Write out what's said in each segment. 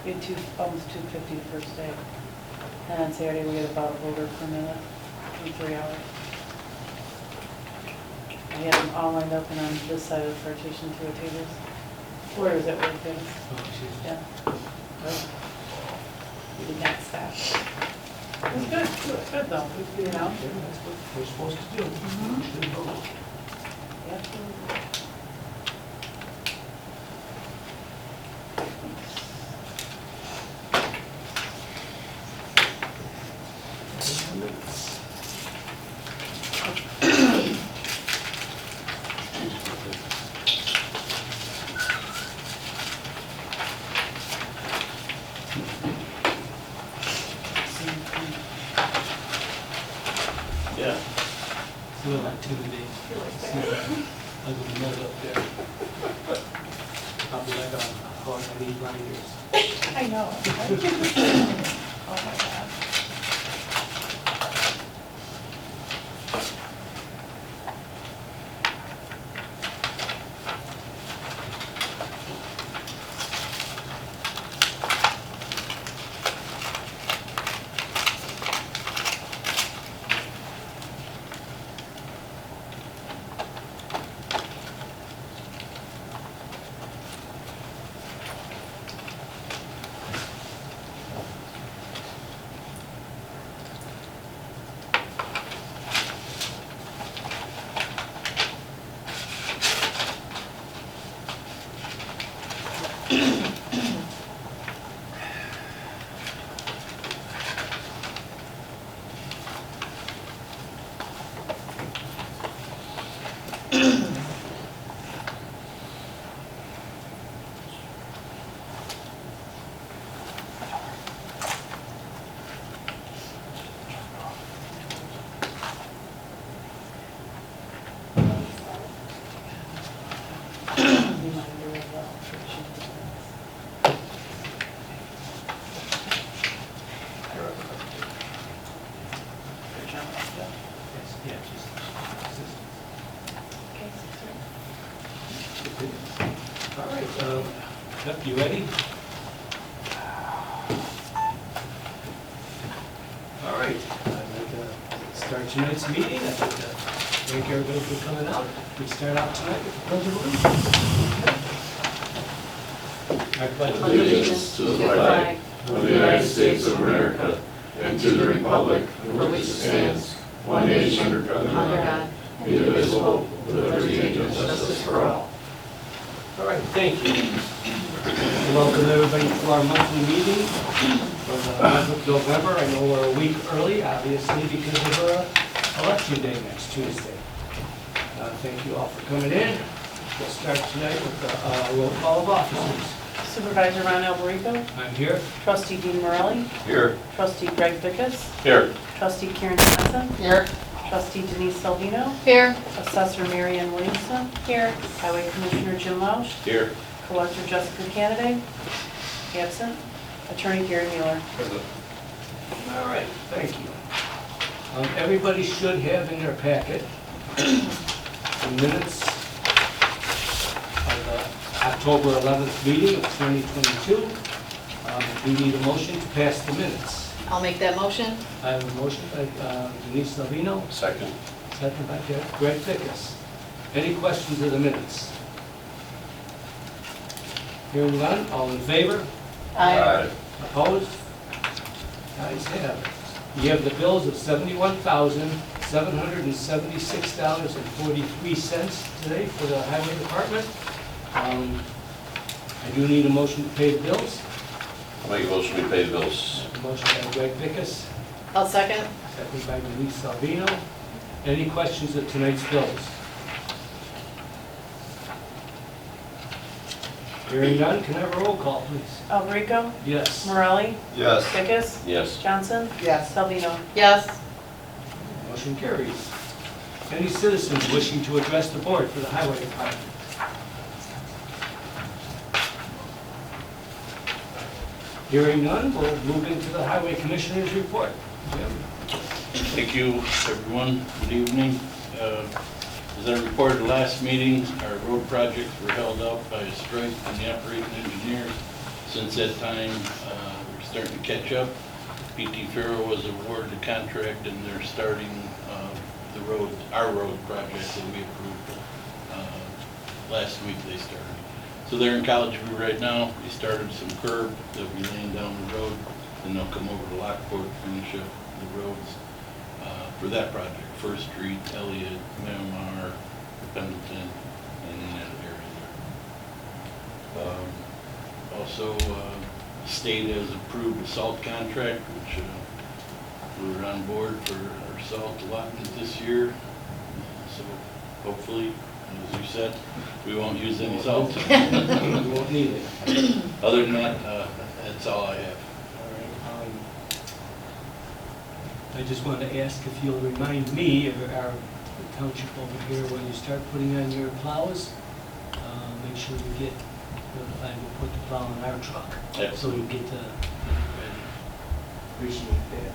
We had almost 250 the first day. And on Saturday, we had about a voter per minute in 3 hours. I had them all lined up and on this side of the partition, 2 tables. Where is it working? Yeah. We did not stop. It was good. It was good though, you know? That's what we're supposed to do. Should vote. Absolutely. Yeah. Feel activity. I'll go note up there. I'll be like a hard, I need grinders. I know. Oh my God. Yeah, just. All right, Yep, you ready? All right, I'd like to start tonight's meeting. I'd like to thank everybody for coming out. We start out tonight with the pledge of allegiance. I pledge Allegiance to the flag of the United States of America and to the republic for which it stands, one nation under God, indivisible, with liberty and justice for all. All right, thank you. Welcome everybody to our monthly meeting for the month of November. I know we're a week early, obviously, because of election day next Tuesday. Thank you all for coming in. We'll start tonight with the roll call of officers. Supervisor Ron Alberico, I'm here. Trustee Dean Morelli, Here. Trustee Greg Dickus, Here. Trustee Karen Johnson, Here. Trustee Denise Salvino, Here. Assessor Mary Ann Williamson, here, Highway Commissioner Jim Welsh, Here. Collector Jessica Kennedy, absent, Attorney Gary Mueller. All right, thank you. Everybody should have in their packet the minutes of the October 11th meeting of 2022. We need a motion to pass the minutes. I'll make that motion. I have a motion by Denise Salvino, Second. second by Greg Dickus. Any questions of the minutes? Hearing none, all in favor? Aye. Opposed? Ayes have it. You have the bills of $71,776.43 today for the Highway Department. I do need a motion to pay the bills. I'll make a motion to pay the bills. A motion by Greg Dickus, I'll second. second by Denise Salvino. Any questions of tonight's bills? Hearing none, can I have a roll call, please? Alberico, Yes. Morelli, Yes. Dickus, Yes. Johnson, Yes. Salvino. Yes. Motion carries. Any citizens wishing to address the board for the Highway Department? Hearing none, we'll move into the Highway Commissioner's report. Jim? Thank you, everyone. Good evening. As I reported last meeting, our road projects were held up by a strike from the operating engineers. Since that time, we're starting to catch up. PT Farrow was awarded the contract and they're starting the road, our road project that we approved. Last week they started. So they're in College View right now. They started some curb, they'll be laying down the road, and they'll come over to Lockport, finish up the roads for that project. First Street, Elliott, Miramar, Pendleton, and in that area there. Also, the state has approved a salt contract, which we were on board for our salt allotment this year. So hopefully, as you said, we won't use any salt. We won't need it. Other than that, that's all I have. All right, I just wanted to ask if you'll remind me, or our township over here, when you start putting on your plows, make sure you get notified, we'll put the plow in our truck. Yep. So you get it ready. Appreciate that.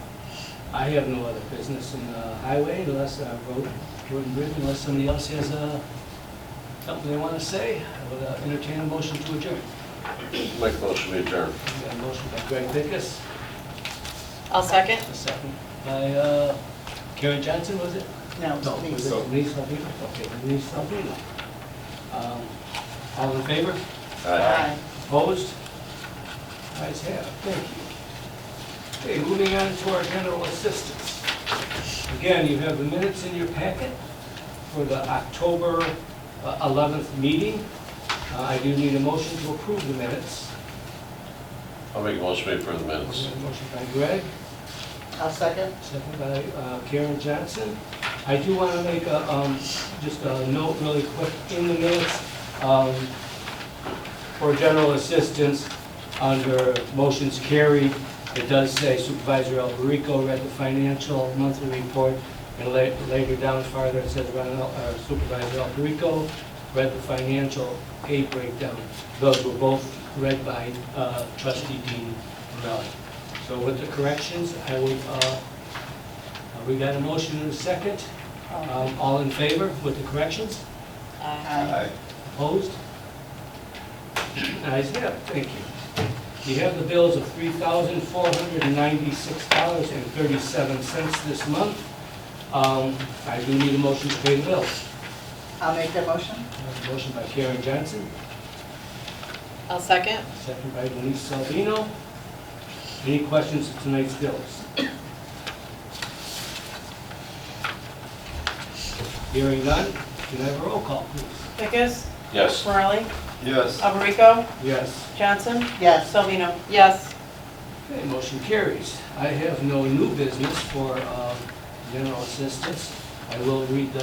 I have no other business in the highway unless, road and bridge, unless somebody else has something they want to say. I would entertain a motion to adjourn. Make a motion to adjourn. We got a motion by Greg Dickus, I'll second. a second by Karen Johnson, was it? No, No, please. was it Denise Salvino? Okay, Denise Salvino. All in favor? Aye. Opposed? Ayes have, thank you. Okay, moving on to our general assistance. Again, you have the minutes in your packet for the October 11th meeting. I do need a motion to approve the minutes. I'll make a motion to approve the minutes. Motion by Greg, I'll second. second by Karen Johnson. I do want to make just a note really quick in the minutes for general assistance under motions carried. It does say Supervisor Alberico read the financial monthly report, and later down farther it says Supervisor Alberico read the financial pay breakdown. Those were both read by Trustee Dean Morelli. So with the corrections, I would, we got a motion and a second. All in favor with the corrections? Aye. Opposed? Ayes have it, thank you. You have the bills of $3,496.37 this month. I do need a motion to pay the bills. I'll make that motion. Motion by Karen Johnson, I'll second. second by Denise Salvino. Any questions of tonight's bills? Hearing none, can I have a roll call, please? Dickus? Yes. Morelli? Yes. Alberico? Yes. Johnson? Yes. Salvino? Yes. Okay, motion carries. I have no new business for general assistance. I will read the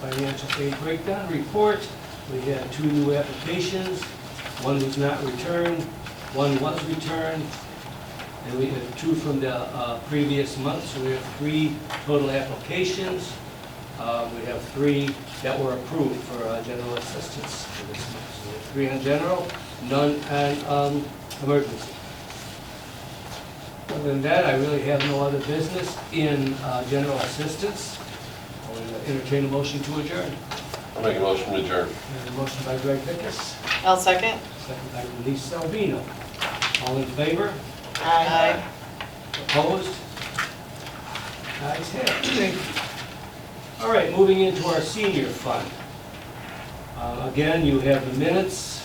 financial aid breakdown report. We had 2 new applications. 1 was not returned, 1 was returned, and we had 2 from the previous month, so we have 3 total applications. We have 3 that were approved for general assistance for this month. So we have 3 on general, none on emergency. Other than that, I really have no other business in general assistance. I will entertain a motion to adjourn. I'll make a motion to adjourn. And a motion by Greg Dickus, I'll second. second by Denise Salvino. All in favor? Aye. Opposed? Ayes have it. Thank you. All right, moving into our senior fund. Again, you have the minutes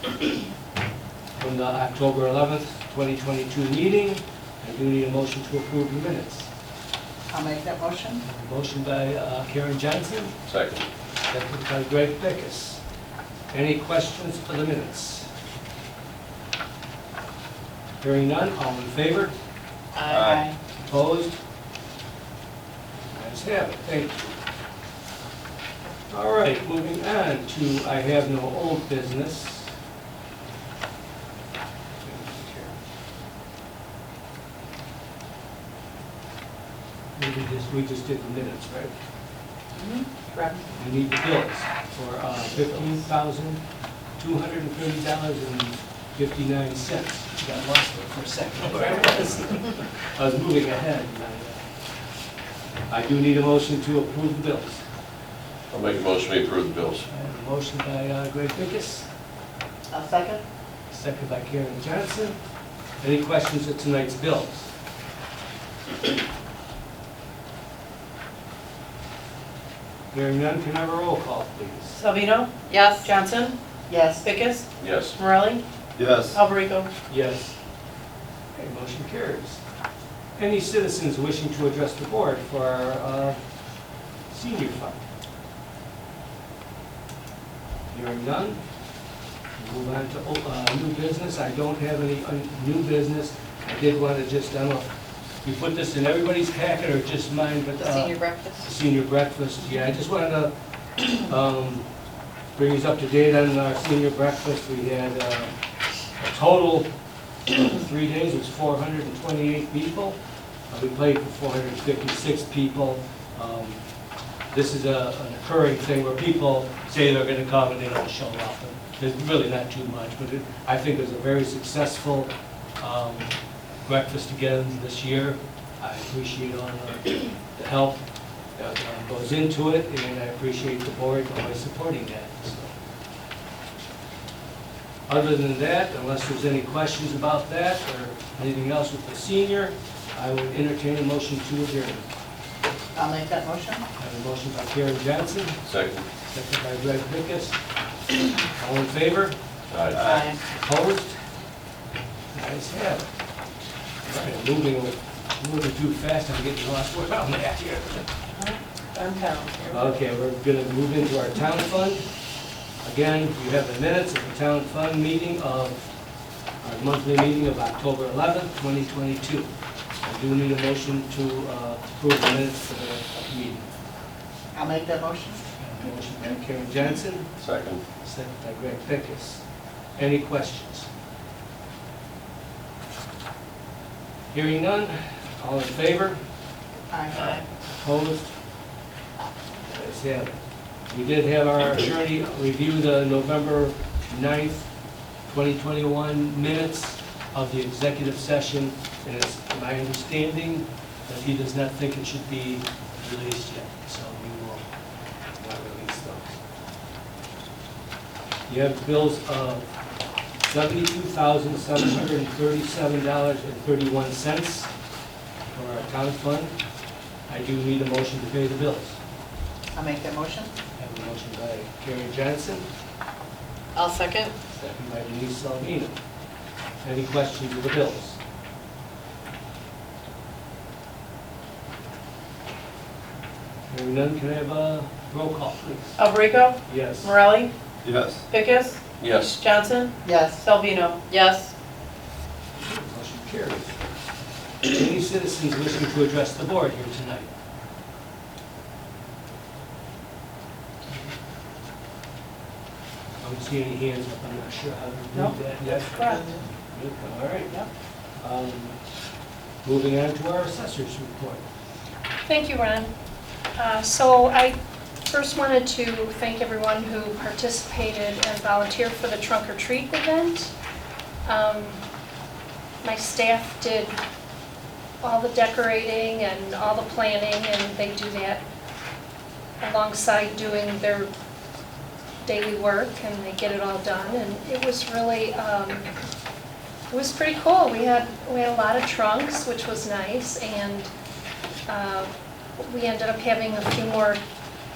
from the October 11th, 2022 meeting. I do need a motion to approve the minutes. I'll make that motion. A motion by Karen Johnson, Second. second by Greg Dickus. Any questions for the minutes? Hearing none, all in favor? Aye. Opposed? Ayes have it, thank you. All right, moving on to, I have no old business. We just did the minutes, right? Correct. We need the bills for $15,230.59. Got lost there for a second. Where I was moving ahead. And I do need a motion to approve the bills. I'll make a motion to approve the bills. I have a motion by Greg Dickus, I'll second. second by Karen Johnson. Any questions of tonight's bills? Hearing none, can I have a roll call, please? Salvino, Yes. Johnson, Yes. Vickers, Yes. Morelli, Yes. Alberico. Yes. Okay, motion carries. Any citizens wishing to address the board for our senior fund? Hearing none, we'll move on to new business. I don't have any new business. I did want to just, I don't know, if you put this in everybody's packet or just mine, but... The senior breakfast? Senior breakfast, yeah, I just wanted to bring us up to date on our senior breakfast. We had a total of 3 days, it was 428 people. We played for 456 people. This is an occurring thing where people say they're going to come and they don't show up. There's really not too much, but I think it was a very successful breakfast again this year. I appreciate all the help that goes into it, and I appreciate the board always supporting that. So. Other than that, unless there's any questions about that or anything else with the senior, I would entertain a motion to adjourn. I'll make that motion. I have a motion by Karen Johnson, Second. second by Greg Vickers. All in favor? Aye. Opposed? Ayes have it. Okay, moving too fast, I'm getting lost where I'm at here. Downtown. Okay, we're gonna move into our town fund. Again, you have the minutes of the town fund meeting of, our monthly meeting of October 11th, 2022. I do need a motion to approve the minutes for the meeting. I'll make that motion. Motion by Karen Johnson, Second. second by Greg Vickers. Any questions? Hearing none, all in favor? Aye. Opposed? Ayes have it. We did have our attorney review the November 9th, 2021 minutes of the executive session, and it's my understanding that he does not think it should be released yet, so we will not release those. You have bills of $72,737.31 for our town fund. I do need a motion to pay the bills. I'll make that motion. I have a motion by Karen Johnson, I'll second. second by Denise Salvino. Any questions of the bills? Hearing none, can I have a roll call, please? Alberico, Yes. Morelli, Yes. Vickers, Yes. Johnson, Yes. Salvino. Yes. Motion carries. Any citizens wishing to address the board here tonight? I don't see any hands up, I'm not sure how to Nope, do that yet. that's correct. Good, all right. Yep. Moving on to our assessor's report. Thank you, Ron. So I first wanted to thank everyone who participated and volunteered for the trunk or treat event. My staff did all the decorating and all the planning, and they do that alongside doing their daily work, and they get it all done. And it was really, it was pretty cool. We had a lot of trunks, which was nice, and we ended up having a few more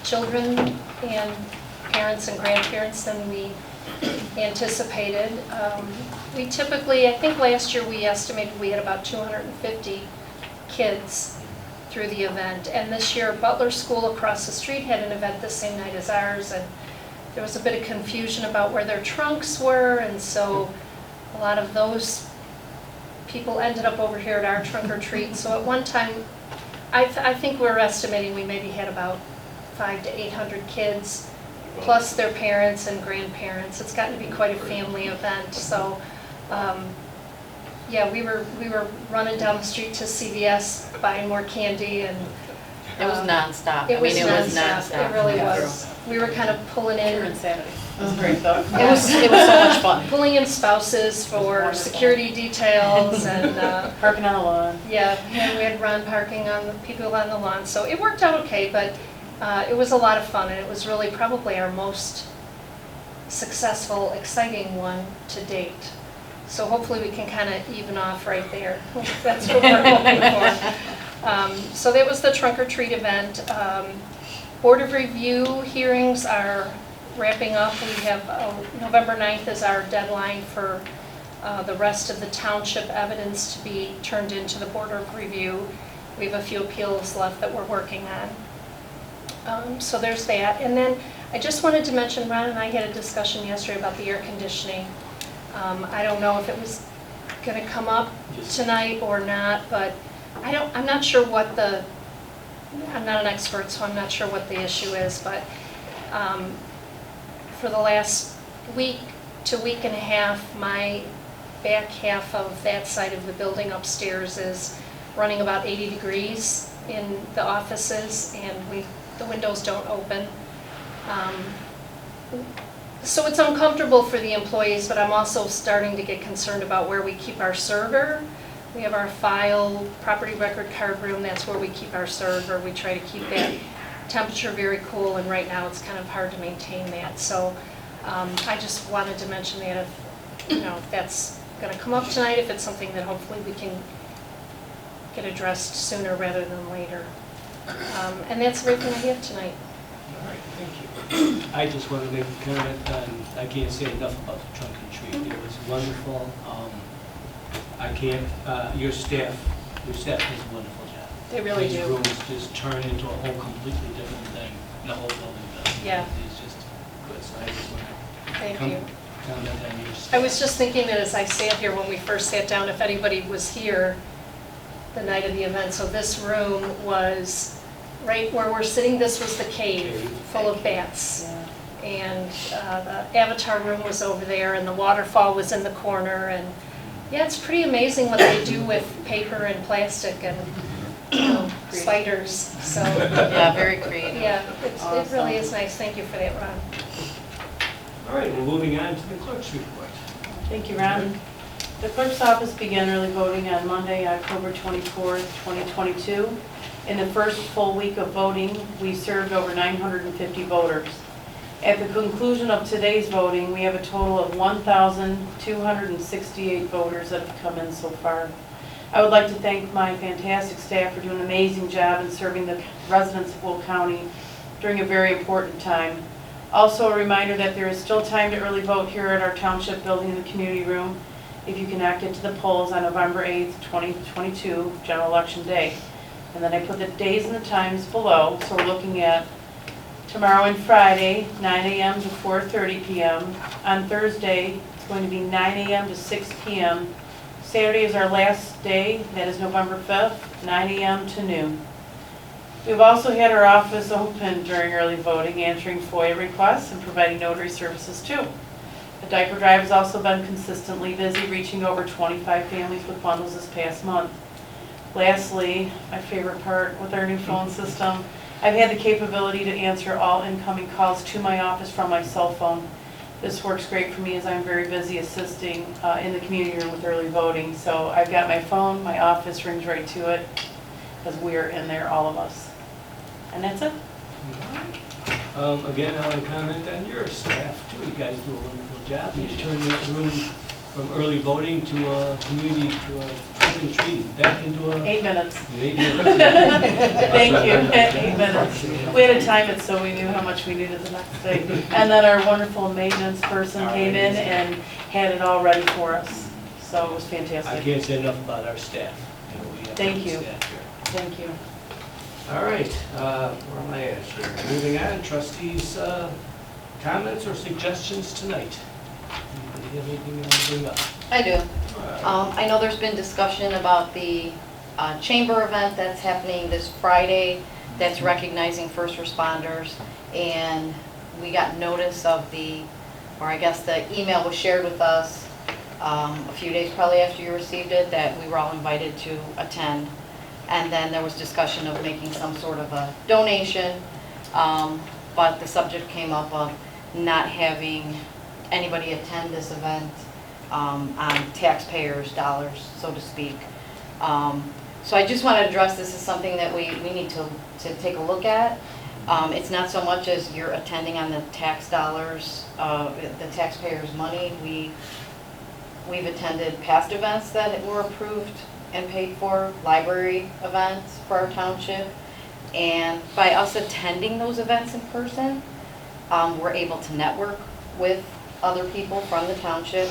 children and parents and grandparents than we anticipated. We typically, I think last year we estimated we had about 250 kids through the event. And this year Butler School across the street had an event the same night as ours, and there was a bit of confusion about where their trunks were, and so a lot of those people ended up over here at our trunk or treat. So at one time, I think we're estimating we maybe had about 500 to 800 kids, plus their parents and grandparents. It's gotten to be quite a family event. So, yeah, we were running down the street to CVS buying more candy, and It was nonstop. it was I mean, nonstop. It really Yeah. was. We were kind of pulling Pure in. insanity. It was great though. It was so much fun. Pulling in spouses for Wonderful. security details, and Parking on the lawn. yeah, and we had Ron parking on the people on the lawn, so it worked out okay. But it was a lot of fun, and it was really probably our most successful, exciting one to date. So hopefully we can kind of even off right there. That's what we're hoping for. So that was the trunk or treat event. Board of Review hearings are wrapping up. We have November 9th is our deadline for the rest of the township evidence to be turned into the Board of Review. We have a few appeals left that we're working on. So there's that. And then I just wanted to mention, Ron and I had a discussion yesterday about the air conditioning. I don't know if it was going to come up tonight or not, but I'm not sure what I'm not an expert, so I'm not sure what the issue is, but for the last week to week and a half, my back half of that side of the building upstairs is running about 80 degrees in the offices, and the windows don't open. So it's uncomfortable for the employees, but I'm also starting to get concerned about where we keep our server. We have our file, property record card room, that's where we keep our server. We try to keep that temperature very cool, and right now it's kind of hard to maintain that. So I just wanted to mention that if that's going to come up tonight, if it's something that hopefully we can get addressed sooner rather than later. And that's everything I have tonight. All right, thank you. I just want to make a comment on, I can't say enough about the trunk and treat. It was wonderful. Your staff does a wonderful job. They really These do. rooms just turn into a whole completely different thing. The whole building does. Yeah. It's just good. So I just want to Thank you. comment on your staff. I was just thinking that as I sat here when we first sat down, if anybody was here the night of the event, so this room was right where we're sitting, this was the cave full of bats. Yeah. And the avatar room was over there, and the waterfall was in the corner, and yeah, it's pretty amazing what they do with paper and plastic and spiders, so. Yeah, very creative. Yeah, it really is nice. Thank you for that, Ron. All right, we're moving on to the clerk's report. Thank you, Ron. The clerk's office began early voting on Monday, October 24th, 2022. In the first full week of voting, we served over 950 voters. At the conclusion of today's voting, we have a total of 1,268 voters that have come in so far. I would like to thank my fantastic staff for doing an amazing job in serving the residents of Will County during a very important time. Also a reminder that there is still time to early vote here at our township building in the community room if you cannot get to the polls on November 8th, 2022, general election day. And then I put the days and the times below, so we're looking at tomorrow and Friday, 9 a.m. to 4:30 p.m. On Thursday, it's going to be 9 a.m. to 6 p.m. Saturday is our last day, that is November 5th, 9 a.m. to noon. We've also had our office open during early voting, answering FOIA requests and providing notary services too. The diaper drive has also been consistently busy, reaching over 25 families with bundles this past month. Lastly, my favorite part, with our new phone system, I've had the capability to answer all incoming calls to my office from my cell phone. This works great for me as I'm very busy assisting in the community room with early voting. So I've got my phone, my office rings right to it, because we're in there, all of us. And that's it. Again, I want to comment on your staff too. You guys do a wonderful job. You turn that room from early voting to a community, to a trunk and treat, back into a... 8 minutes. Maybe a Thank you, 8 minutes. We had to time it so we knew how much we needed the next day. And then our wonderful maintenance person came in and had it all ready for us. So it was I fantastic. can't say enough about our staff. We have Thank good you. staff here. Thank you. All right, where am I at here? Moving on, trustees' comments or suggestions tonight? Anybody have anything you want to bring up? I do. I know there's been discussion about the chamber event that's happening this Friday that's recognizing first responders, and we got notice of the email was shared with us a few days probably after you received it, that we were all invited to attend. And then there was discussion of making some sort of a donation, but the subject came up of not having anybody attend this event on taxpayers' dollars, so to speak. So I just want to address this as something that we need to take a look at. It's not so much as you're attending on the tax dollars, the taxpayers' money. We've attended past events that were approved and paid for, library events for our township. And by us attending those events in person, we're able to network with other people from the township.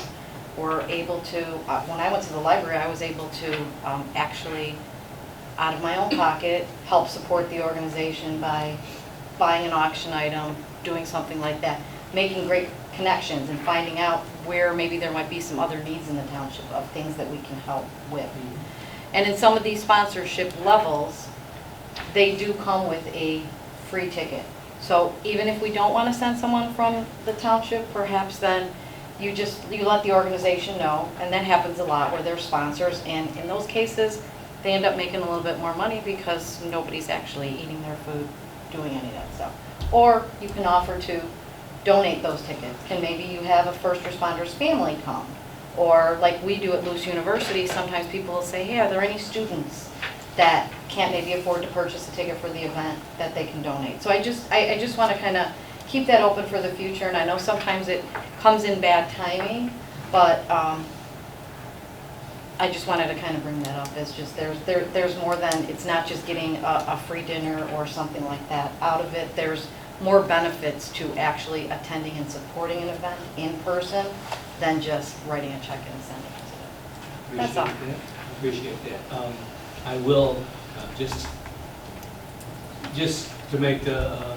We're able to, when I went to the library, I was able to actually, out of my own pocket, help support the organization by buying an auction item, doing something like that, making great connections and finding out where maybe there might be some other needs in the township of things that we can help with. And in some of these sponsorship levels, they do come with a free ticket. So even if we don't want to send someone from the township, perhaps then you let the organization know, and that happens a lot where they're sponsors, and in those cases, they end up making a little bit more money because nobody's actually eating their food doing any of that stuff. Or you can offer to donate those tickets. Can maybe you have a first responder's family come? Or like we do at Luce University, sometimes people will say, hey, are there any students that can't maybe afford to purchase a ticket for the event that they can donate? So I just want to kind of keep that open for the future, and I know sometimes it comes in bad timing, but I just wanted to kind of bring that up. It's just there's more than, it's not just getting a free dinner or something like that out of it. There's more benefits to actually attending and supporting an event in person than just writing a check and sending it to them. That's all. Appreciate that. I will, just to make the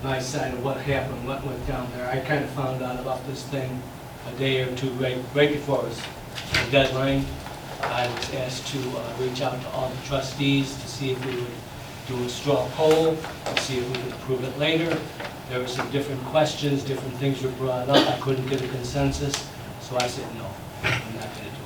my side of what happened, what went down there, I kind of found out about this thing a day or two right before it was the deadline. I was asked to reach out to all the trustees to see if we would do a straw poll, to see if we could approve it later. There were some different questions, different things were brought up. I couldn't get a consensus, so I said no, I'm not going to do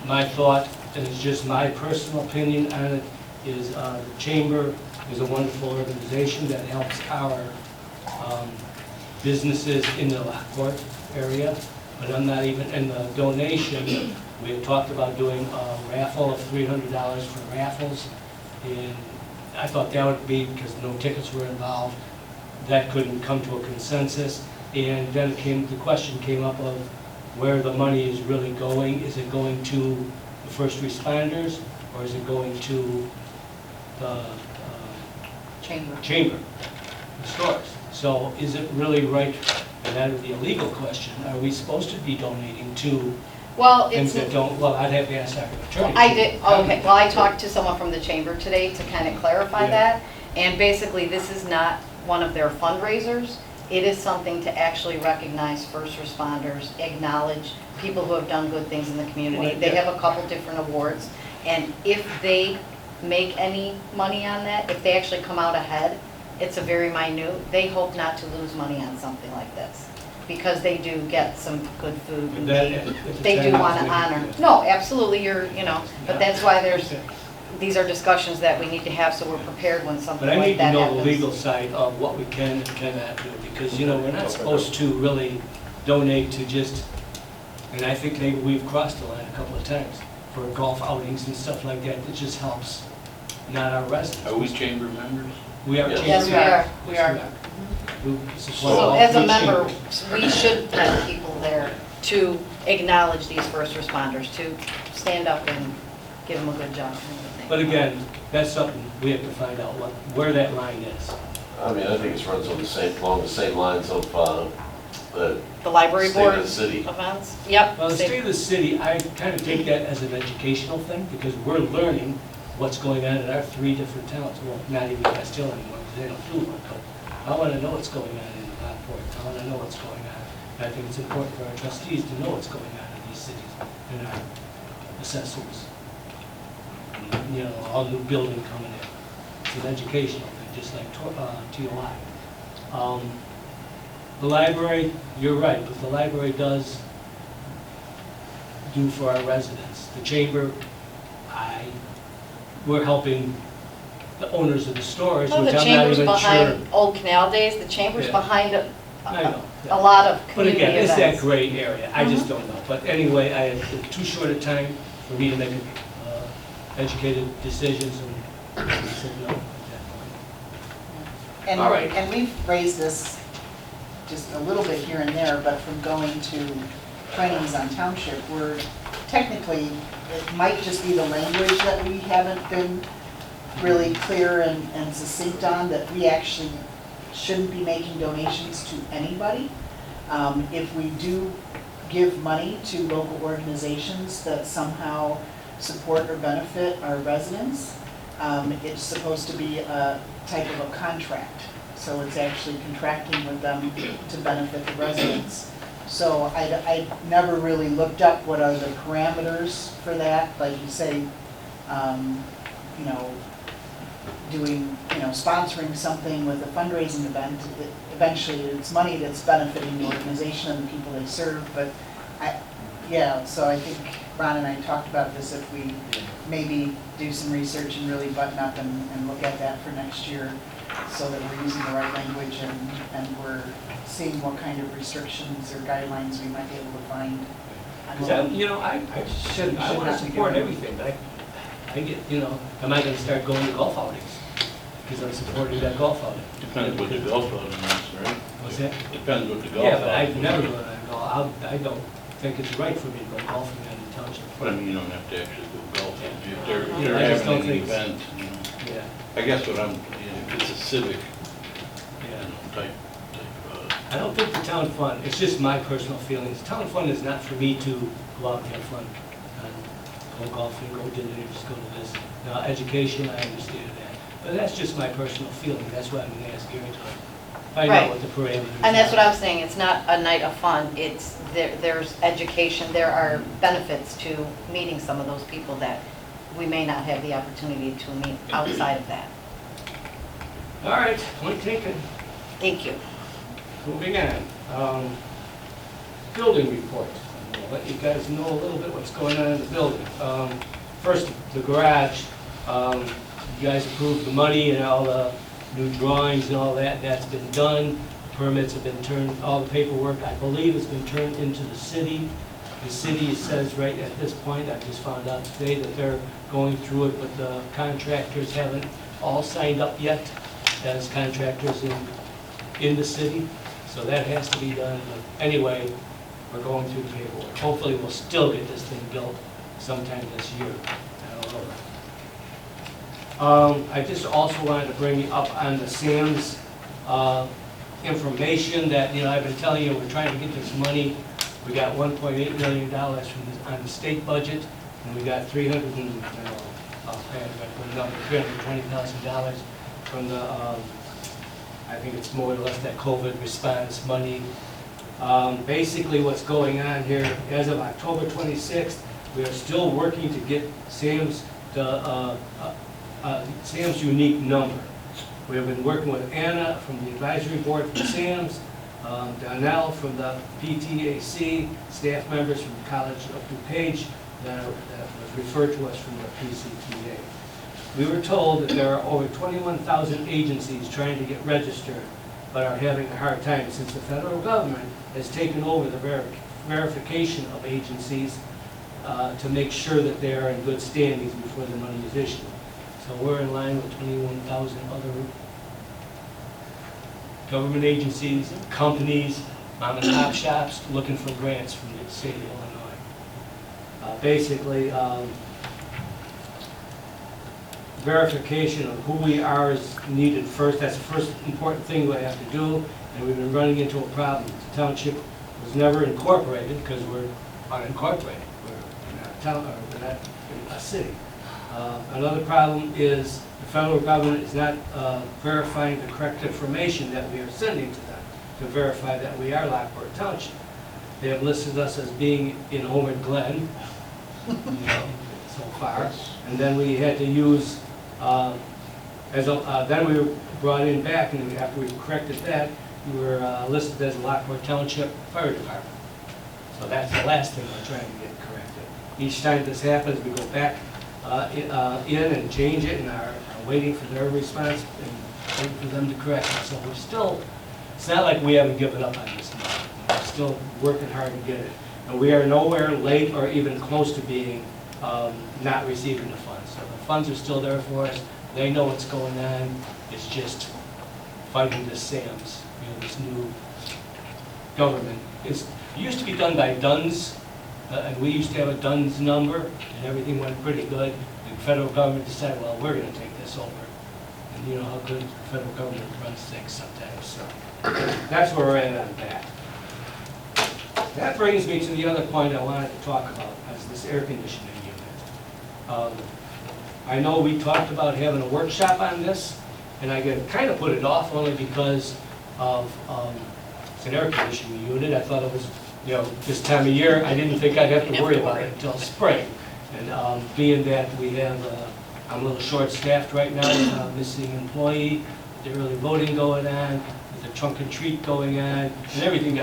it. My thought, and it's just my personal opinion on it, is the Chamber is a wonderful organization that helps our businesses in the Lockport area, but I'm not even, in the donation, we had talked about doing a raffle of $300 for raffles, and I thought that would be, because no tickets were involved, that couldn't come to a consensus, and then the question came up of where the money is really going. Is it going to the first responders, or is it going to the chamber, the stores? So is it really right, and that would be a legal question, are we supposed to be donating to things that don't, well, I'd have to ask our attorney. I did, okay, well, I talked to someone from the chamber today to kind of clarify that, and basically this is not one of their fundraisers. It is something to actually recognize first responders, acknowledge people who have done good things in the community. Right, they have a couple different awards, and if they make any money on that, if they actually come out ahead, it's a very minute, they hope not to lose money on something like this, because they do get some good food, and they do want to honor. No, absolutely, but that's why these are discussions that we need to have, so we're prepared when something But I like need to that know happens. the legal side of what we can and cannot do, because, we're not supposed to really donate to just, and I think maybe we've crossed the line a couple of times, for golf outings and stuff like that. It just helps, not our residents. Are we chamber members? We are. Yes, we are. We support So all as a three member, chambers. we should have people there to acknowledge these first responders, to stand up and give them a good job. But again, that's something we have to find out where that line is. I mean, I think it runs on along the same lines of The library State board of the city. events, yep. Well, the state of the city, I kind of take that as an educational thing, because we're learning what's going on in our 3 different towns. Well, not even Castile anymore, because they don't do one, but I want to know what's going on in Lockport. I want to know what's going on. And I think it's important for our trustees to know what's going on in these cities, and our assessors. All new building coming in. It's an educational thing, just like TOI. The library, you're right, but the library does do for our residents. The chamber, we're helping the owners of the stores, Well, which the I'm not chamber's even sure. behind Old Canal Days, the chamber's Yeah. behind I know. a lot of But community again, it's events. that gray area. I just don't know. But anyway, I had too short a time for me to make educated decisions, and I said no at that point. And, All right. and we've raised this just a little bit here and there, but from going to findings on township, we're technically, it might just be the language that we haven't been really clear and succinct on, that we actually shouldn't be making donations to anybody. If we do give money to local organizations that somehow support or benefit our residents, it's supposed to be a type of a contract. So it's actually contracting with them to benefit the residents. So I never really looked up what are the parameters for that, like you say, you know, doing, you know, sponsoring something with a fundraising event, eventually it's money that's benefiting the organization and the people they serve, but yeah, so I think Ron and I talked about this, if we maybe do some research and really button up and look at that for next year, so that we're using the right language and we're seeing what kind of restrictions or guidelines we might be able to find. Because you know, I want to support everything, but I get, you know, am I going to start going to golf outings? Because I'm supporting that golf outing. Depends what the golf outing is, right? What's that? Depends what the golf outing. Yeah, but I've never gone to golf. I don't think it's right for me to go golfing in the township. But I mean, you don't have to actually go golfing. If they're I just having don't an think event, you know. Yeah. I guess what if it's a civic, type, I don't think the town fund, it's just my personal feelings. Town fund is not for me to go out and have fun. Go golfing, go dinner, just go to this. Now, education, I understand that. But that's just my personal feeling. That's why I'm going to ask Gary to find out what the parameters are. And that's what I'm saying, it's not a night of fun, it's, there's education, there are benefits to meeting some of those people that we may not have the opportunity to meet outside of that. All right, point taken. Thank you. Moving on. Building report. I'll let you guys know a little bit what's going on in the building. First, the garage. You guys approved the money and all the new drawings and all that. That's been done. Permits have been turned, all the paperwork, I believe, has been turned into the city. The city says right at this point, I just found out today that they're going through it, but the contractors haven't all signed up yet as contractors in the city. So that has to be done. But anyway, we're going through the paperwork. Hopefully we'll still get this thing built sometime this year. I don't know. I just also wanted to bring you up on the Sam's information that, you know, I've been telling you, we're trying to get this money. We got $1.8 million on the state budget, and we got $320,000 from the, I think it's more or less that COVID response money. Basically what's going on here, as of October 26th, we are still working to get Sam's unique number. We have been working with Anna from the advisory board from Sam's, Donnell from the PTAC, staff members from the College of DuPage that was referred to us from the PCTA. We were told that there are over 21,000 agencies trying to get registered, but are having a hard time since the federal government has taken over the verification of agencies to make sure that they are in good standings before the money is issued. So we're in line with 21,000 other government agencies, companies, mom and pop shops looking for grants from the state of Illinois. Basically, verification of who we are is needed first. That's the first important thing we have to do, and we've been running into a problem. The township was never incorporated because we're unincorporated. We're not a town, or we're not a city. Another problem is the federal government is not verifying the correct information that we are sending to them to verify that we are Lockport Township. They have listed us as being in Homer Glen, you know, so far, and then we had to use, then we were brought in back, and after we corrected that, we were listed as Lockport Township Fire Department. So that's the last thing we're trying to get corrected. Each time this happens, we go back in and change it, and are waiting for their response and waiting for them to correct it. So we're still, it's not like we haven't given up on this now. We're still working hard to get it. And we are nowhere late or even close to being not receiving the funds. So the funds are still there for us. They know what's going on. It's just fighting the SAMs, you know, this new government. It used to be done by Dunn's, and we used to have a Dunn's number, and everything went pretty good. The federal government decided, well, we're gonna take this over. And you know how good the federal government runs things sometimes, so that's where we're at on that. That brings me to the other point I wanted to talk about, is this air conditioning unit. I know we talked about having a workshop on this, and I kind of put it off only because of, it's an air conditioning unit. I thought it was, you know, this time of year, I didn't think I'd have to worry about it until spring. And being that we have, I'm a little short-staffed right now, with a missing employee, with the early voting going on, with the trunk and treat going on, and everything,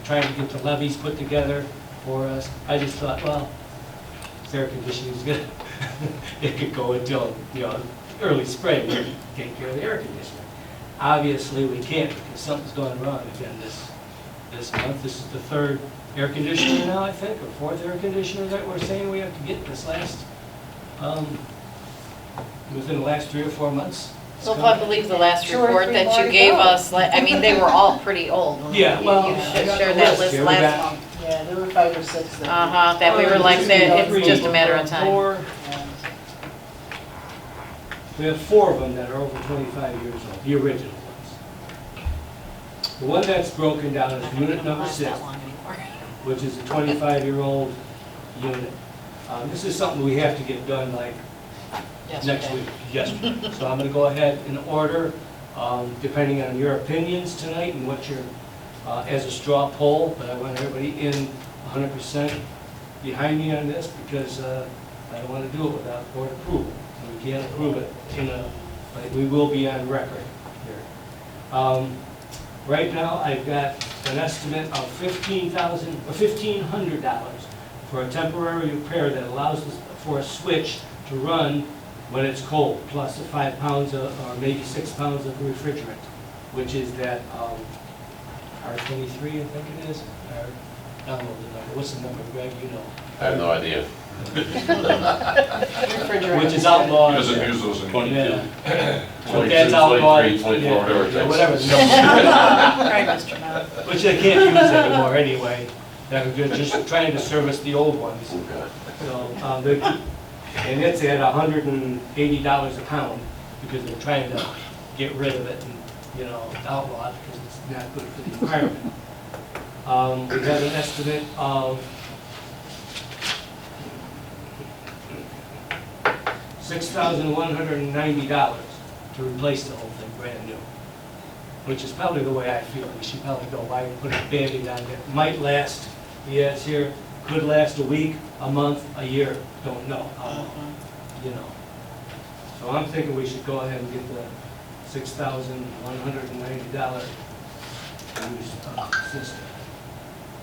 trying to get the levies put together for us. I just thought, well, this air conditioning is good. It could go until, you know, early spring, to take care of the air conditioning. Obviously, we can't because something's going wrong again this month. This is the third air conditioner now, I think, or fourth air conditioner that we're saying we have to get this last, within the last 3 or 4 months. So if I believe the last 2 or report 3 that more you to gave go. us, I mean, they were all pretty old. Yeah, well, You I should got share the that list list here. We last got- month. Yeah, there were 5 or 6 that. Uh-huh, that we were like, that it's just a matter of time. Yeah. We have 4 of them that are over 25 years old, the original ones. The one that's broken down is unit number 6, Not that long anymore. which is a 25-year-old unit. This is something we have to get done like next Yesterday. week, yesterday. So I'm going to go ahead and order, depending on your opinions tonight and what your, as a straw poll, but I want everybody in 100% behind me on this because I don't want to do it without board approval. And we can't approve it but we will be on record here. Right now, I've got an estimate of $1,500 for a temporary repair that allows us for a switch to run when it's cold, plus the 5 pounds or maybe 6 pounds of refrigerant, which is that R23, I think it is. I don't know the number. What's the number, Greg? You know. I have no idea. Which is outlawed. He doesn't use those anymore. Yeah. But 22, that's outlawed. 23, 24, whatever it Yeah, takes. whatever. Right, Mr. Mount. Which they can't use anymore anyway. They're just trying to service the old ones. Okay. So, and it's at $180 a pound because they're trying to get rid of it and, you know, outlaw it because it's not good for the environment. We have an estimate of $6,190 to replace the whole thing brand new, which is probably the way I feel. We should probably go buy and put a Band-Aid on it. Might last, yeah, it's here, could last a week, a month, a year, don't know how long, you know. So I'm thinking we should go ahead and get the $6,190 used system.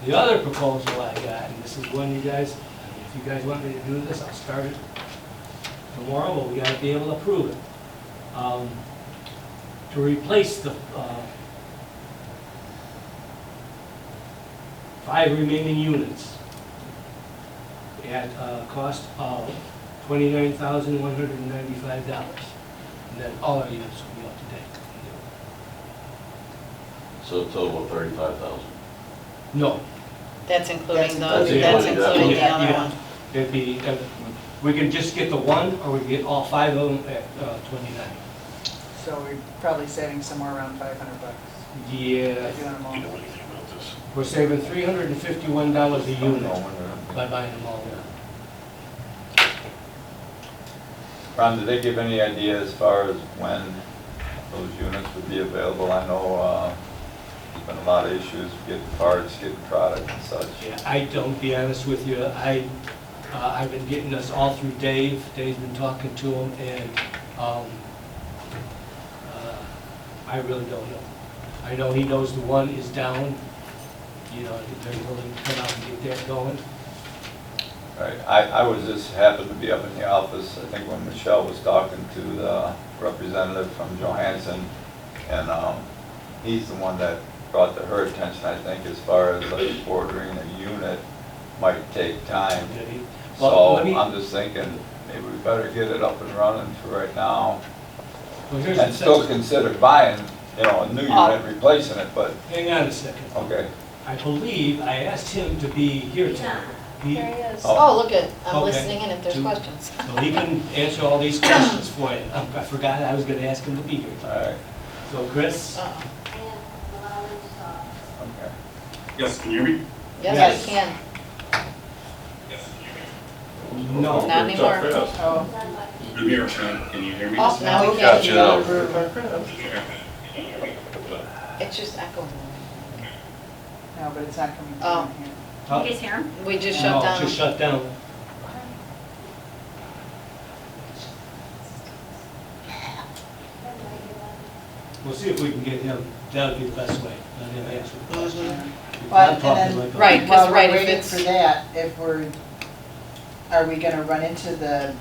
The other proposal I got, and this is one you guys, if you guys want me to do this, I'll start it tomorrow, but we gotta be able to approve it. To replace the 5 remaining units at a cost of $29,195. And then all our units will be up to date. So a total of 35,000. No, That's including That's that's including including the that other one. one. it'd be, we can just get the one, or we can get all 5 of them at 29. So we're probably saving somewhere around $500 Yeah, by doing them all. You know anything about this? we're saving $351 a unit by buying them all. Ron, did they give any idea as far as when those units would be available? I know there's been a lot of issues getting parts, getting product and such. Yeah, I don't, be honest with you, I've been getting us all through Dave. Dave's been talking to them, and I really don't know. I know he knows the one is down, you know, they're willing to come out and get that going. Right, I was just happened to be up in the office, I think when Michelle was talking to the representative from Johansson, and he's the one that brought to her attention, I think, as far as like ordering a unit might take time. Well, So let me- I'm just thinking, maybe we better get it up and running for right now, Well, here's and the still second. consider buying, you know, a new unit, replacing it, but, Hang on a second. okay. I believe I asked him to be here tonight. There he is. Oh, look at, I'm Okay. listening in if there's Two. questions. So he can answer all these questions for you. I forgot I was gonna ask him to be here. All right, So Chris? Uh-oh. okay. Yes, can you hear me? Yes, Yes. we can. No. Not anymore. Oh, I'm here, can you hear me? Oh, now we Gotcha can. now. It's just echoing. no, but it's not coming Oh. from here. Oh, You guys hear him? We just no, shut down. Just shut down. We'll see if we can get him, that would be the best way, let him answer the question. Mhm. But, I'm talking and then- like a- Right, 'cause While we're right, if waiting it's- for that, are we gonna run into the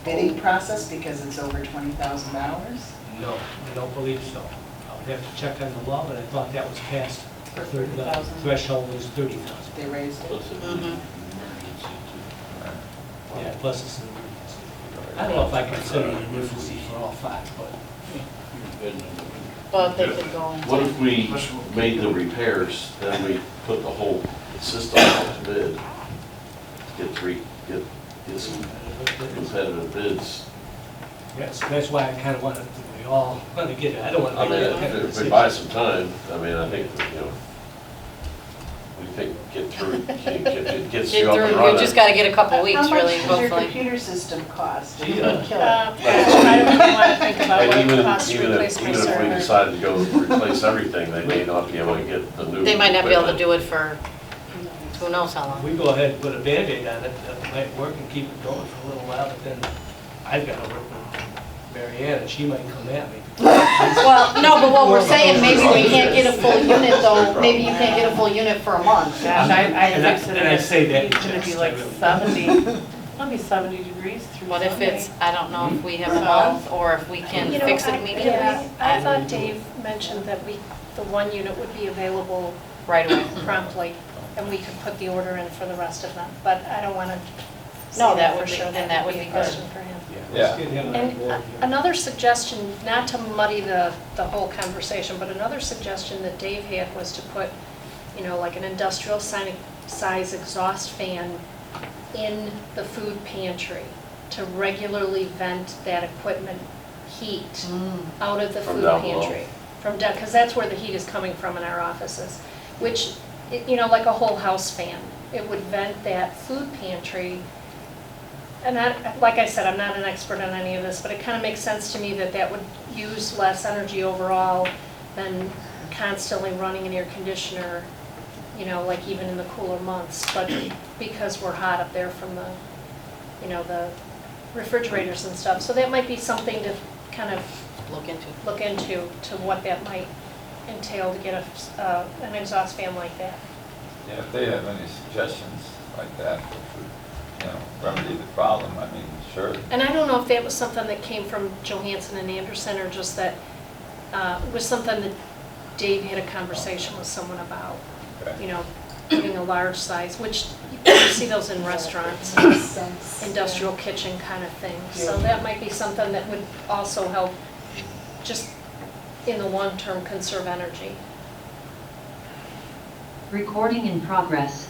bidding process because it's over $20,000? No, I don't believe so. I'll have to check on the law, but I thought that was passed. For The 30,000. threshold was 30,000. They raised it. Plus it Mhm. emergency Yeah, plus it's an emergency. I don't know if I can consider it an emergency for all five, but too. But they could go into. What if we made the repairs, then we put the whole system out to bid? Get some competitive bids. that's why I kind of wanted, we all want to get it. I don't want I to mean, make a if we buy some time, I mean, I think, we think get through, it gets Get you up and through, running. we just gotta get a couple weeks, really, How much does your hopefully. computer system cost? Gee, It would kill it. I don't even want to think about what And it costs to even replace if my we server. decide to go replace everything, they may not be able to get the new. They might not be able to equipment. do it for who knows how If long. we go ahead and put a Band-Aid on it, that might work and keep it going for a little while, but then I've got to work with Mary Ann, and she might come at me. Well, no, but what we're saying, maybe we can't get a full unit though, maybe you can't get a full unit for a month. Gosh, I fixed it. And I say that in It's gonna be jest, like I really- 70, it'll be 70 degrees through What if Sunday. it's, I don't know if we have a month, or if we can You know, fix it I- immediately. yeah, I thought Dave mentioned that the one unit would be available Right away. promptly, and we could put the order in for the rest of them, but I don't want to No, say that that for would be- sure. then that would be a good. question for him. Let's get him on And board here. another suggestion, not to muddy the whole conversation, but another suggestion that Dave had was to put, like an industrial size exhaust fan in the food pantry to regularly vent that equipment heat out of the From food down below. pantry. From down, because that's where the heat is coming from in our offices, which, like a whole house fan. It would vent that food pantry. And like I said, I'm not an expert on any of this, but it kind of makes sense to me that that would use less energy overall than constantly running an air conditioner, like even in the cooler months. But because we're hot up there from the, the refrigerators and stuff. So that might be something to kind of Look into. to what that might entail to get an exhaust fan like that. Yeah, if they have any suggestions like that, which would, remedy the problem, I mean, sure. And I don't know if that was something that came from Johansson and Anderson, or just that was something that Dave had a conversation with someone about, Okay. putting a large size, which you see those in restaurants, Makes sense. industrial kitchen kind of thing. So that might be something that would also help, just in the long term, conserve energy. Recording in progress.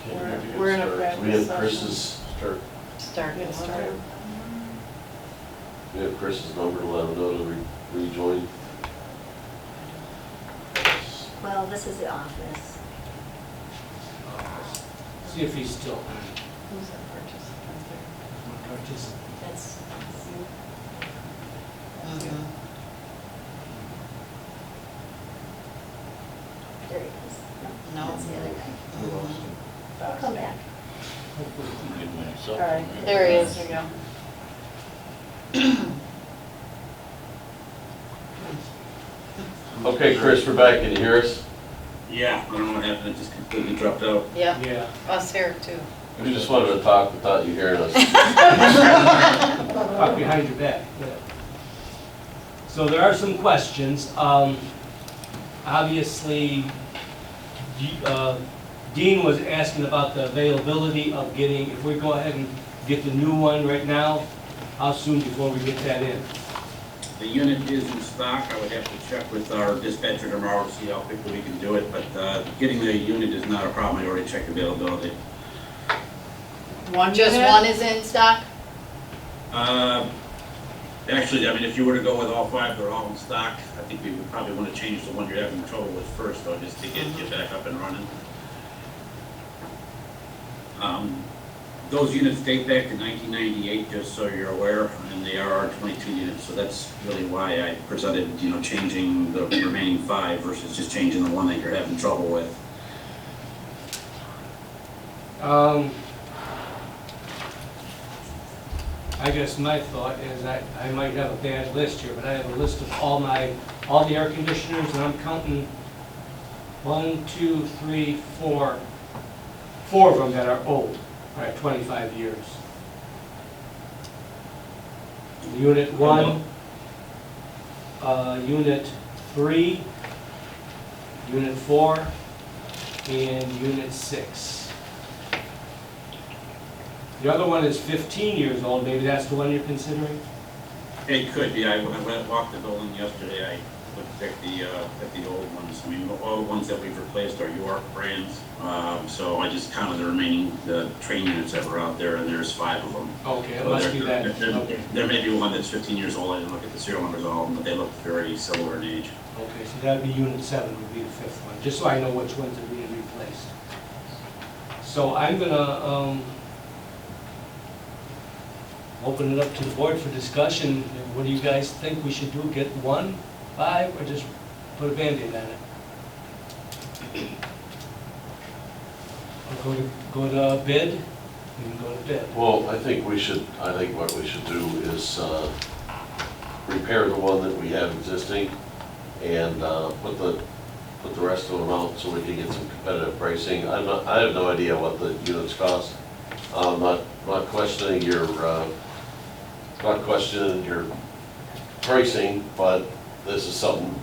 Okay, We're in a start. practice We have session. Chris's start. Start. Get started. We have Chris's number to let him know to rejoin. Well, this is the office. See if he's still Who's that participant there? participant. That's, there he is. No. That's the other guy. I'll come back. Get myself All right. in There he is. There you go. Okay, Chris, we're back. Can you hear us? Yeah, I don't know what happened, it just completely dropped out. Yeah, Yeah. us here too. We just wanted to talk without you hearing us. Up behind your back, yeah. So there are some questions. Obviously, Dean was asking about the availability of getting, if we go ahead and get the new one right now, how soon before we get that in? the unit is in stock. I would have to check with our dispatcher tomorrow to see how quickly we can do it, but getting the unit is not a problem. I already checked availability. One Just unit? one is in stock? Actually, I mean, if you were to go with all 5, they're all in stock. I think we would probably want to change the one you're having trouble with first, though, just to get back up and running. Those units date back to 1998, just so you're aware, and they are R22 units, so that's really why I presented, changing the remaining 5 versus just changing the one that you're having trouble with. I guess my thought is I might have a bad list here, but I have a list of all the air conditioners, and I'm counting 1, 2, 3, 4 of them that are old, right, 25 years. Unit 1, Unit 3, Unit 4, and Unit 6. The other one is 15 years old, maybe that's the one you're considering? It could be. When I went walked the building yesterday, I looked at the old ones. I mean, all the ones that we've replaced are York brands. So I just counted the train units that were out there, and there's 5 of them. Okay, it So must be that. Okay. There may be one that's 15 years old. I didn't look at the serial numbers on all of them, but they look very similar in age. Okay, so that'd be Unit 7 would be the 5th one, just so I know which ones are being replaced. So I'm gonna open it up to the board for discussion. What do you guys think we should do? Get 1, 5, or just put a Band-Aid on it? Or go to bid? We can go to bid. Well, I think what we should do is repair the one that we have existing and put the rest of them out so we can get some competitive pricing. I have no idea what the units cost. I'm not questioning your pricing, but this is something,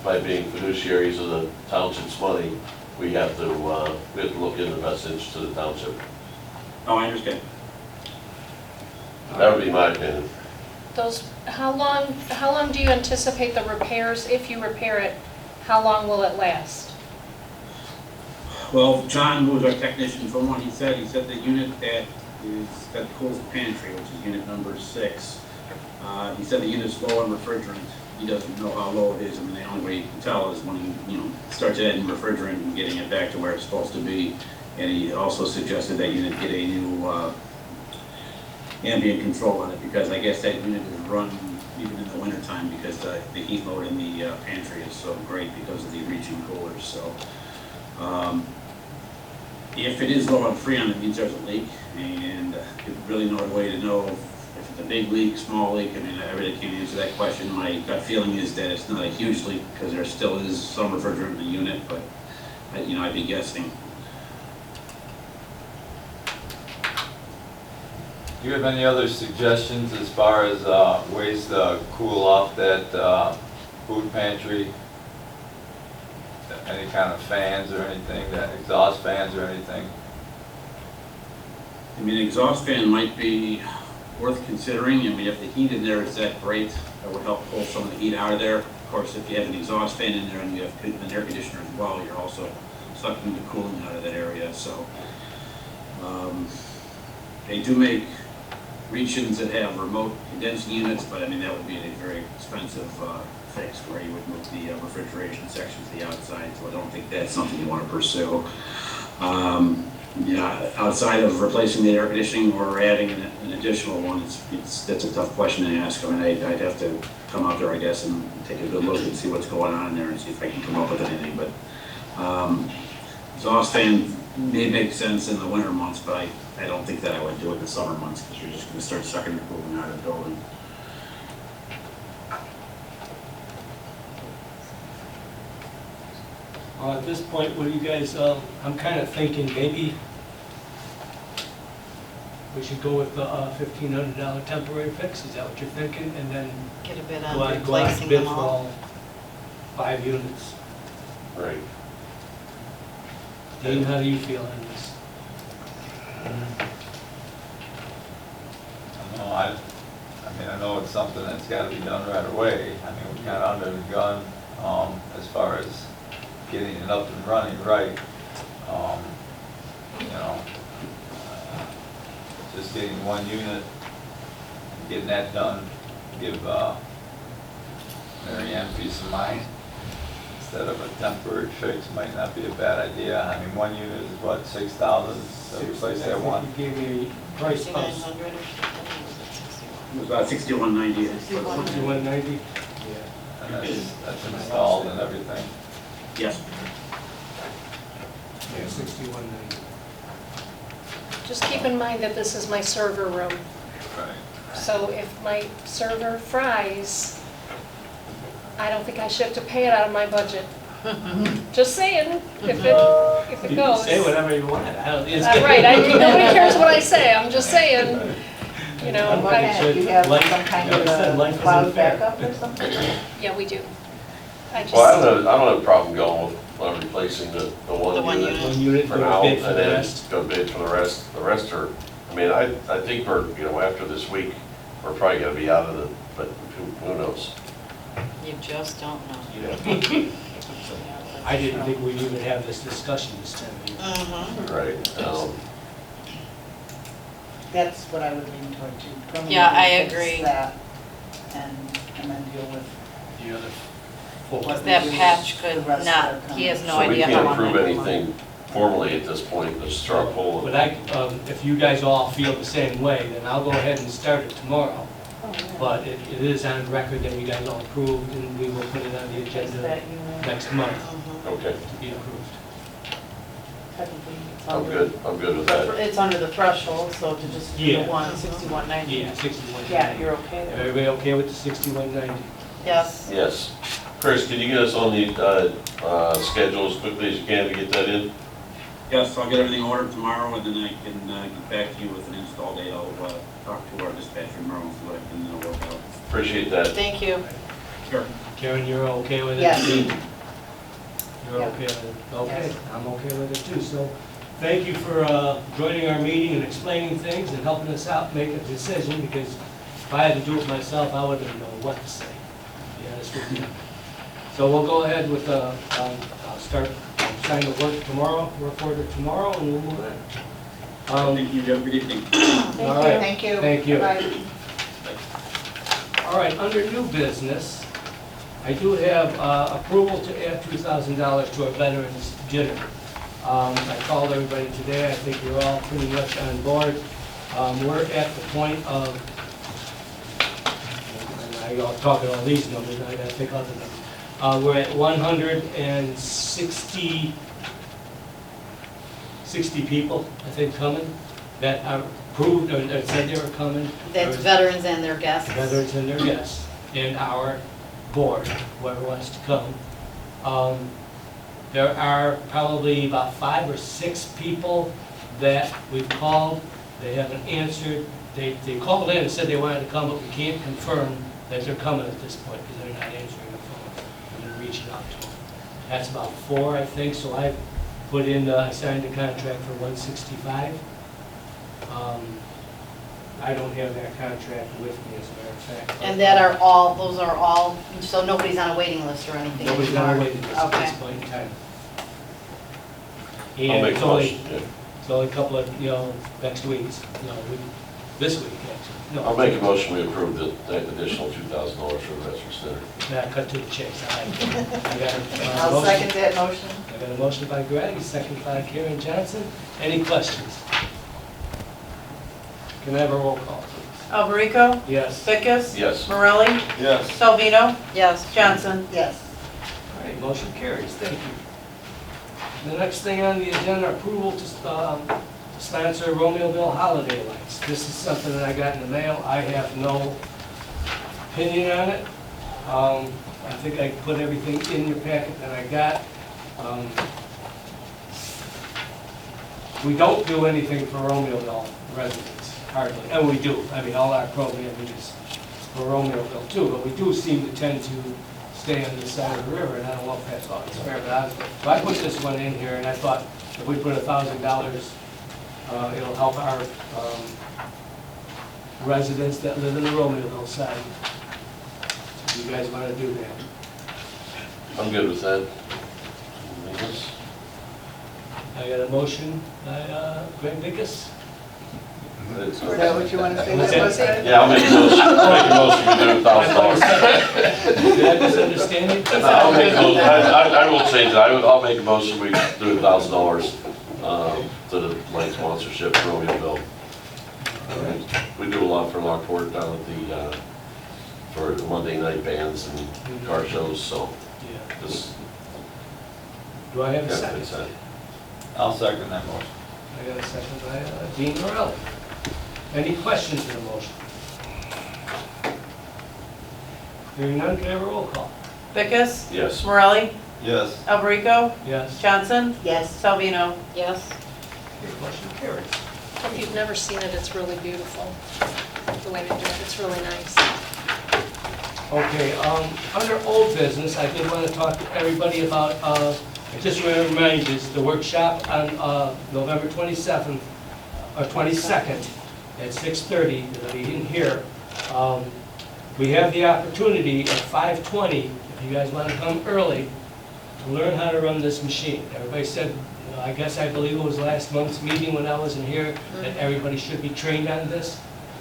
by being fiduciaries of the township's money, we have to look in the best interest of the township. Oh, I understand. That would be my opinion. How long do you anticipate the repairs? If you repair it, how long will it last? Well, John, who was our technician for one, he said the unit that cools the pantry, which is unit number 6, he said the unit's low on refrigerant. He doesn't know how low it is. I mean, the only way you can tell is when he, starts adding refrigerant and getting it back to where it's supposed to be. And he also suggested that unit get a new ambient control on it, because I guess that unit is run even in the wintertime because the heat load in the pantry is so great because of the reaching coolers. So if it is low on Freon, it means there's a leak, and there's really no way to know if it's a big leak, small leak. I mean, I really can't answer that question. My gut feeling is that it's not a huge leak because there still is some refrigerant in the unit, but I'd be guessing. Do you have any other suggestions as far as ways to cool off that food pantry? Any kind of fans or anything, that exhaust fans or anything? I mean, exhaust fan might be worth considering. I mean, if the heat in there is that great, that would help pull some of the heat out of there. Of course, if you have an exhaust fan in there and you have an air conditioner as well, you're also sucking the cooling out of that area. So they do make reach-ins that have remote condensing units, but I mean, that would be a very expensive fix where you would move the refrigeration section to the outside, so I don't think that's something you want to pursue. Outside of replacing the air conditioning or adding an additional one, that's a tough question to ask. I mean, I'd have to come out there, I guess, and take a good look and see what's going on in there and see if I can come up with anything. But exhaust fan may make sense in the winter months, but I don't think that I would do it in the summer months because you're just going to start sucking the cooling out of the building. At this point, what do you guys, I'm kind of thinking maybe we should go with the $1,500 temporary fix, is that what you're thinking? And then Get a bid go on out and replacing bid them for all. all 5 units. Right. Dean, how do you feel on this? No, I I mean, I know it's something that's gotta be done right away. I mean, we're kinda under the gun, as far as getting it up and running right. You know, just getting one unit, getting that done, give, Mary Ann peace of mind. Instead of a temporary fix might not be a bad idea. I mean, one unit is what, 6,000 to replace that one? You gave me a price of 6,900 or something. It was about 6190. 6190. And that's installed and everything. Yes. Yeah, 6190. Just keep in mind that this is my server room. Right. So if my server fries, I don't think I should have to pay it out of my budget. Just saying, if it You can goes. say whatever you want. I don't, it's Right, nobody cares what I say, I'm just saying, you know, I'm like- Do you have Life- some kind you of said life a isn't cloud fair. backup or something? yeah, we do. I just, Well, I don't have a problem going with replacing the one one unit One unit for for now, bid for and the then rest. go bid for the rest. The rest are, I mean, I think we're, you know, after this week, we're probably gonna be out of the, but who knows? You just don't know. I didn't think we'd even have this discussion this time of year. Mhm. Right. That's what I would lean toward too. Yeah, I Permanently fix agree. that and then deal with The other four. what That we do patch with the could rest not, that are he has coming. no So we idea how can't long approve that will anything formally at this point, let's start pulling. But if you guys all feel the same way, then I'll go ahead and start it tomorrow. Oh, yeah. But it is on record that you guys all approved, and we will put it on the Is agenda that unit next month Mhm. Okay, to be approved. technically, it's I'm under- good, I'm good with that. It's under the threshold, so to just do Yeah. the 6190. Yeah, 6190. Yeah, you're okay there. Everybody okay with the 6190? Yes. Yes. Chris, can you get us on the schedule as quickly as you can to get that in? Yes, I'll get everything ordered tomorrow, and then I can get back to you with an install date. I'll talk to our dispatcher tomorrow and see what I can work out. Appreciate that. Thank you. Sure. Karen, you're okay with it? Yes. You're Yeah. okay with it? Okay, Yes. I'm okay with it too. So thank you for joining our meeting and explaining things and helping us out make a decision, because if I had to do it myself, I wouldn't know what to say, to be honest with you. So we'll go ahead with, I'll start, sign the work tomorrow, work order tomorrow, and we'll move on. Thank you, have a good evening. All right. Thank you. Thank you. Bye. All right, under new business, I do have approval to add $2,000 to our veterans dinner. I called everybody today, I think you're all pretty much on board. We're at the point of, and I'll talk about all these numbers, and I gotta pick other numbers. We're at 160 people, I think, coming, that are approved, or that said they were coming. That's veterans and their guests. Veterans and their guests, and our board, whoever wants to come. There are probably about 5 or 6 people that we've called, they haven't answered. They called in and said they wanted to come, but we can't confirm that they're coming at this point, because they're not answering the phone. We've been reaching out to them. That's about 4, I think, so I put in, I signed a contract for 165. I don't have that contract with me, as a matter of fact. And that are all, those are all, so nobody's on a waiting list or anything Nobody's on a anymore? waiting list at this Okay. point in time. I'll And make it's a only, motion, yeah. it's only a couple of, next week's, this week, actually. No, I'll make a motion, we approve the additional $2,000 for the veterans dinner. Now, cut to the chase. I got a I'll motion. second that motion. I got a motion by Greg, a second by Karen Johnson. Any questions? Can I have a roll call, please? Alberico? Yes. Vickers? Yes. Morelli? Yes. Salvino? Yes. Johnson? Yes. All right, motion carries, thank you. The next thing on the agenda, approval to sponsor Romeoville Holiday Lights. This is something that I got in the mail. I have no opinion on it. I think I put everything in your packet that I got. We don't do anything for Romeoville residents, hardly. And we do. I mean, all our programming is for Romeoville too, but we do seem to tend to stay on this side of the river, and I don't know if that's always fair, but so I put this one in here, and I thought if we put $1,000, it'll help our residents that live in the Romeoville side. If you guys want to do that. I'm good with that. Yes. I got a motion by Greg Dickus. Is that what you want to say? What's That was that? it? Yeah, I'll make a motion to do $1,000. Did I misunderstand you? I will change it. I'll make a motion, we do $1,000 to the light sponsorship for Romeoville. We do a lot for Lockport down at the, for the Monday night bands and car shows, so Yeah. this Do I have a kind of second? fits that. I'll second that motion. I got a second by Dean Morelli. Any questions to the motion? Hearing none, can I have a roll call? Vickers, Yes. Morelli, Yes. Alberico, Yes. Johnson, Yes. Salvino. Yes. Okay, motion carries. If you've never seen it, it's really beautiful, the way they do it, it's really nice. Okay, under old business, I did want to talk to everybody about, I just want to remind you, the workshop on November 27th, or 22nd, at 6:30, that'll be in here. We have the opportunity at 5:20, if you guys want to come early, to learn how to run this machine. Everybody said, you know, I guess I believe it was last month's meeting when I wasn't here, that everybody should be trained on this.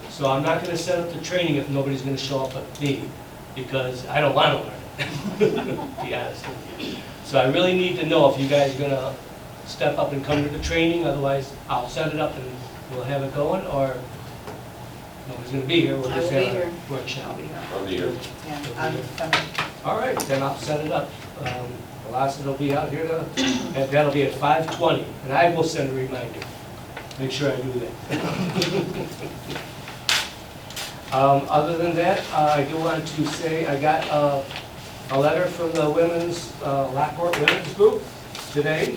So I'm not going to set up the training if nobody's going to show up at me, because I don't want to learn it, to be honest with you. So I really need to know if you guys are going to step up and come to the training, otherwise I'll set it up and we'll have it going, or nobody's going to be here, we'll I just will be have here. a workshop. I'll be here. Yeah, I'm coming. All right, then I'll set it up. Velocity will be out here, and that'll be at 5:20, and I will send a reminder. Make sure I do that. Other than that, I do want to say I got a letter from the women's, Lockport Women's Group today,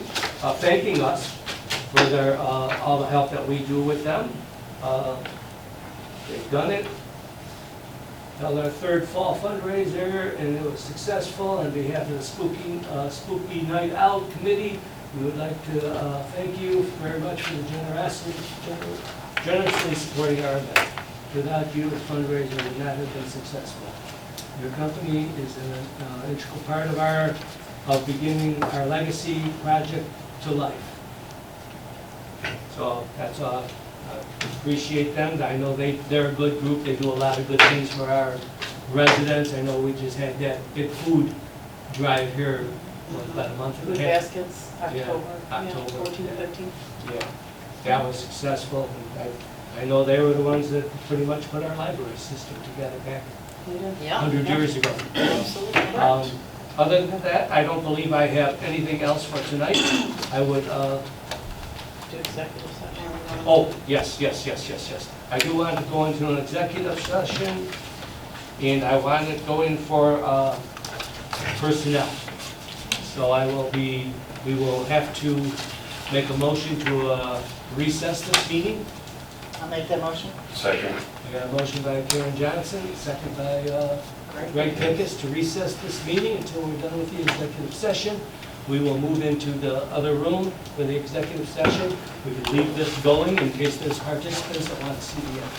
thanking us for their, all the help that we do with them. They've done it. Held our third fall fundraiser, and it was successful. On behalf of the Spooky Night Out Committee, we would like to thank you very much for the generously supporting our event. Without you, the fundraiser would not have been successful. Your company is an integral part of beginning our legacy project to life. So that's all. I appreciate them. I know they're a good group. They do a lot of good things for our residents. I know we just had that big food drive here, what, about a month Food and a half. baskets, Yeah, October, October, 14, yeah. 15. Yeah, that was successful. And I know they were the ones that pretty much put our library system together back They did. 100 years ago. Absolutely. Other than that, I don't believe I have anything else for tonight. I would, Do executive session. oh, yes. I do want to go into an executive session, and I want to go in for personnel. So we will have to make a motion to recess this meeting. I'll make that motion. Second. I got a motion by Karen Johnson, second by Greg Pincus to recess this meeting until we're done with the executive session. We will move into the other room for the executive session. We can leave this going in case there's participants that want to see the end.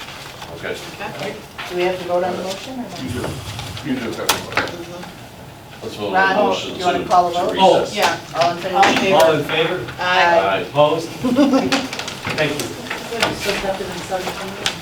Okay. All right? Do we have to vote on the motion or no? You do, everybody. Let's vote on Ron, the motion you want to call a vote? to Oh. recess. Yeah. All in favor? All in favor. All in favor? Aye. Aye. Opposed? Thank you. Good, you still have to do something.